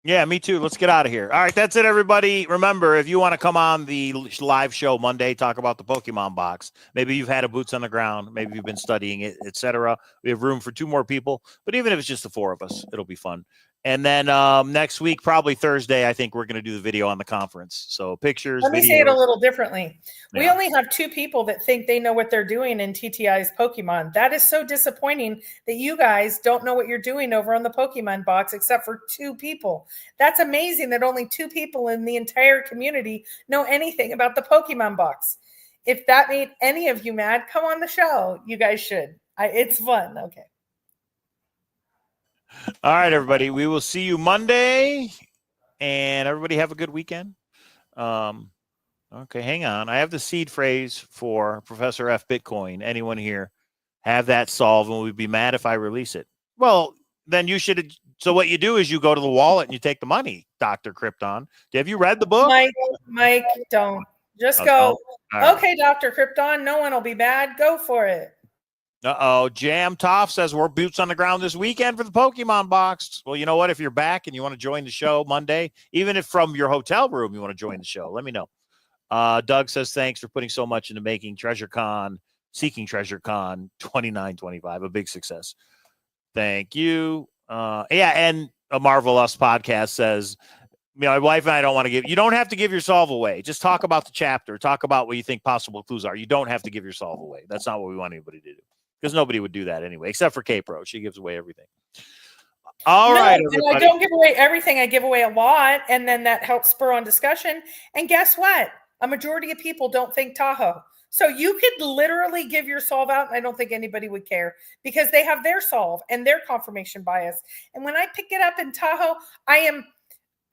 [SPEAKER 2] Yeah, me too. Let's get out of here. All right, that's it, everybody. Remember, if you want to come on the live show Monday, talk about the Pokemon box. Maybe you've had a boots on the ground. Maybe you've been studying it, etc. We have room for 2 more people. But even if it's just the 4 of us, it'll be fun. And then next week, probably Thursday, I think we're going to do the video on the conference. So pictures,
[SPEAKER 3] Let me
[SPEAKER 2] videos.
[SPEAKER 3] say it a little differently.
[SPEAKER 2] Yeah.
[SPEAKER 3] We only have 2 people that think they know what they're doing in TTI's Pokemon. That is so disappointing that you guys don't know what you're doing over on the Pokemon box, except for 2 people. That's amazing that only 2 people in the entire community know anything about the Pokemon box. If that made any of you mad, come on the show. You guys should. It's fun. Okay.
[SPEAKER 2] All right, everybody. We will see you Monday, and everybody have a good weekend. Okay, hang on. I have the seed phrase for Professor F. Bitcoin. Anyone here have that solved, and we'd be mad if I release it? Well, then you should. So what you do is you go to the wallet and you take the money, Dr. Krypton. Have you read the book?
[SPEAKER 3] Mike, don't. Just
[SPEAKER 2] Okay.
[SPEAKER 3] go.
[SPEAKER 2] Right.
[SPEAKER 3] Okay, Dr. Krypton, no one will be mad. Go for it.
[SPEAKER 2] Jam Toff says we're boots on the ground this weekend for the Pokemon box. Well, you know what? If you're back and you want to join the show Monday, even if from your hotel room you want to join the show, let me know. Doug says thanks for putting so much into making Seeking Treasure Con 2925 a big success. Thank you. And a Marvel Us podcast says, my wife and I don't want to you don't have to give yourself away. Just talk about the chapter. Talk about what you think possible clues are. You don't have to give yourself away. That's not what we want anybody to do. Because nobody would do that anyway, except for K-Pro. She gives away everything. All right,
[SPEAKER 3] I don't give away everything. I give away a lot, and then that helps spur on discussion. And guess what? A majority of people don't think Tahoe. So you could literally give your solve out, and I don't think anybody would care because they have their solve and their confirmation bias. And when I pick it up in Tahoe,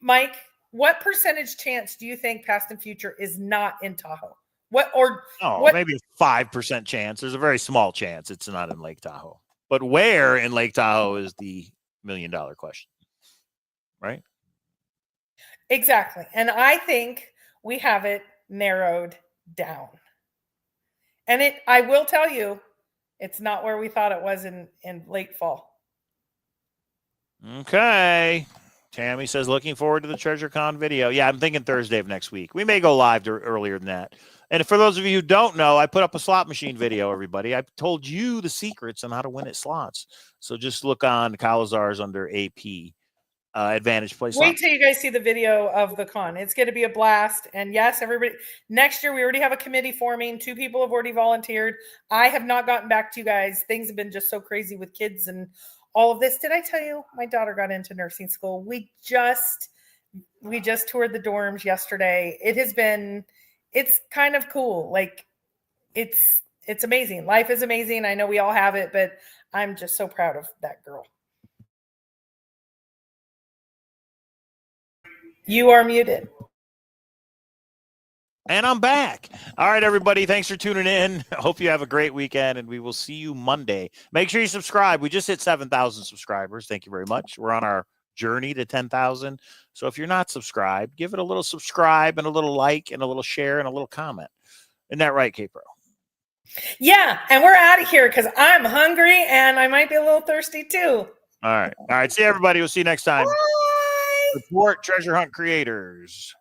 [SPEAKER 3] Mike, what percentage chance do you think Past and Future is not in Tahoe?
[SPEAKER 2] Maybe a 5% chance. There's a very small chance it's not in Lake Tahoe. But where in Lake Tahoe is the $1 million question, right?
[SPEAKER 3] Exactly. And I think we have it narrowed down. And I will tell you, it's not where we thought it was in late fall.
[SPEAKER 2] Okay. Tammy says, looking forward to the Treasure Con video. Yeah, I'm thinking Thursday of next week. We may go live earlier than that. And for those of you who don't know, I put up a slot machine video, everybody. I told you the secrets on how to win at slots. So just look on Cowlazars under AP. Advantage Play Slot.
[SPEAKER 3] Wait till you guys see the video of the con. It's going to be a blast. And yes, everybody, next year we already have a committee forming. 2 people have already volunteered. I have not gotten back to you guys. Things have been just so crazy with kids and all of this. Did I tell you my daughter got into nursing school? We just toured the dorms yesterday. It's kind of cool. Like it's amazing. Life is amazing. I know we all have it, but I'm just so proud of that girl. You are muted.
[SPEAKER 2] And I'm back. All right, everybody. Thanks for tuning in. I hope you have a great weekend, and we will see you Monday. Make sure you subscribe. We just hit 7,000 subscribers. Thank you very much. We're on our journey to 10,000. So if you're not subscribed, give it a little subscribe and a little like and a little share and a little comment. Isn't that right, K-Pro?
[SPEAKER 3] Yeah, and we're out of here because I'm hungry and I might be a little thirsty too.
[SPEAKER 2] All right. See you, everybody. We'll see you next time.
[SPEAKER 3] Bye.
[SPEAKER 2] Support treasure hunt creators,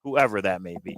[SPEAKER 2] whoever that may be.